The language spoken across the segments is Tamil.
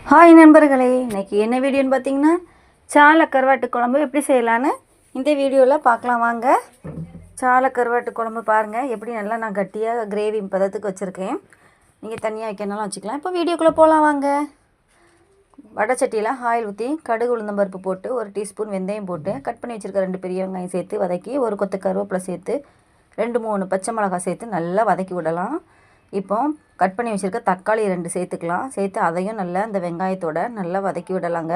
ஹாய் நண்பர்களே, இன்றைக்கி என்ன வீடியோன்னு பார்த்தீங்கன்னா சாலை கருவாட்டு குழம்பு எப்படி செய்யலான்னு இந்த வீடியோவில் பார்க்கலாம் வாங்க. சாலை கருவாட்டு குழம்பு பாருங்கள், எப்படி நல்லா நான் கட்டியாக கிரேவி பதத்துக்கு வச்சுருக்கேன். நீங்கள் தனியாக வைக்கணும்னாலும் வச்சுக்கலாம். இப்போ வீடியோக்குள்ளே போகலாம் வாங்க. வடை சட்டியில் ஆயில் ஊற்றி கடுகு உளுந்தம்பருப்பு போட்டு 1 டீஸ்பூன் வெந்தயம் போட்டு கட் பண்ணி வச்சுருக்க 2 பெரிய வெங்காயம் சேர்த்து வதக்கி 1 கொத்து கருவேப்பிலை சேர்த்து 2-3 பச்சை மிளகாய் சேர்த்து நல்லா வதக்கி விடலாம். இப்போ கட் பண்ணி வச்சுருக்க தக்காளி 2 சேர்த்துக்கலாம். சேர்த்து அதையும் நல்லா இந்த வெங்காயத்தோட நல்லா வதக்கி விடலாங்க.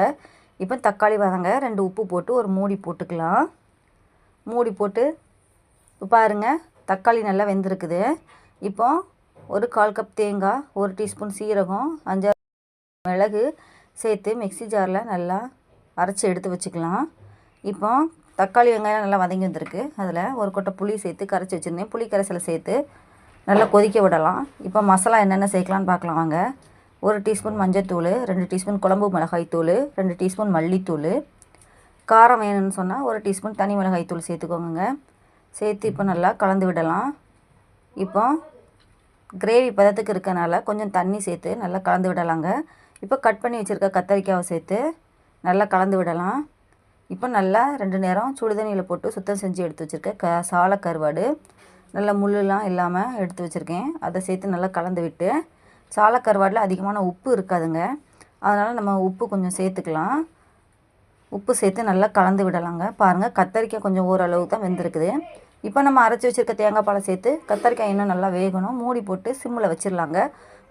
இப்போ தக்காளி வதங்க 2 உப்பு போட்டு ஒரு மூடி போட்டுக்கலாம். மூடி போட்டு பாருங்கள், தக்காளி நல்லா வெந்திருக்குது. இப்போ ஒரு 1/4 கப் தேங்காய், 1 டீஸ்பூன் சீரகம், 5 மிளகு சேர்த்து மிக்ஸி ஜாரில் நல்லா அரைச்சி எடுத்து வச்சுக்கலாம். இப்போ தக்காளி வெங்காயம் நல்லா வதங்கி வந்திருக்கு. அதில் 1 கொட்டை புளி சேர்த்து கரைச்சி வச்சுருந்தேன். புளி கரைசலை சேர்த்து நல்லா கொதிக்க விடலாம். இப்போ மசாலா என்னென்ன சேர்க்கலான்னு பார்க்கலாம் வாங்க. 1 டீஸ்பூன் மஞ்சள்தூள், 2 டீஸ்பூன் குழம்பு மிளகாய் தூள், 2 டீஸ்பூன் மல்லித்தூள், காரம் வேணும்னு சொன்னால் 1 டீஸ்பூன் தனி மிளகாய் தூள் சேர்த்துக்கோங்க. சேர்த்து இப்போ நல்லா கலந்து விடலாம். இப்போ கிரேவி பதத்துக்கு இருக்கனால கொஞ்சம் தண்ணி சேர்த்து நல்லா கலந்து விடலாங்க. இப்போ கட் பண்ணி வச்சுருக்க கத்தரிக்காவை சேர்த்து நல்லா கலந்து விடலாம். இப்போ நல்லா 2 நேரம் சுடுதண்ணியில் போட்டு சுத்தம் செஞ்சு எடுத்து வச்சுருக்க சாலை கருவாடு நல்லா முள்ளுலாம் இல்லாமல் எடுத்து வச்சுருக்கேன். அதை சேர்த்து நல்லா கலந்து விட்டு, சாலை கருவாடில் அதிகமான உப்பு இருக்காதுங்க, அதனால் நம்ம உப்பு கொஞ்சம் சேர்த்துக்கலாம். உப்பு சேர்த்து நல்லா கலந்து விடலாங்க. பாருங்கள், கத்தரிக்காய் கொஞ்சம் ஓரளவு தான் வெந்திருக்குது. இப்போ நம்ம அரைச்சி வச்சுருக்க தேங்காய் பாலை சேர்த்து கத்தரிக்காய் இன்னும் நல்லா வேகணும். மூடி போட்டு சிம்மில் வச்சிடலாங்க.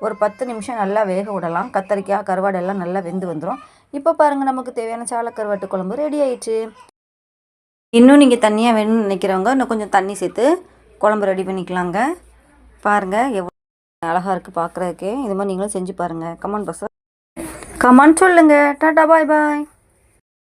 ஒரு 10 நிமிஷம் நல்லா வேக விடலாம். கத்தரிக்காய் கருவாடு எல்லாம் நல்லா வெந்து வந்துடும். இப்போ பாருங்கள், நமக்கு தேவையான சாலை கருவாட்டு குழம்பு ரெடி ஆயிடுச்சு. இன்னும் நீங்கள் தண்ணியாக வேணும்னு நினைக்கிறவங்க இன்னும் கொஞ்சம் தண்ணி சேர்த்து குழம்பு ரெடி பண்ணிக்கலாங்க. பாருங்கள், எவ்வளோ அழகாக இருக்குது பார்க்குறதுக்கே. இது மாதிரி நீங்களும் செஞ்சு பாருங்கள். கமெண்ட் சொல்லுங்கள். டாடா, பாய் பாய்.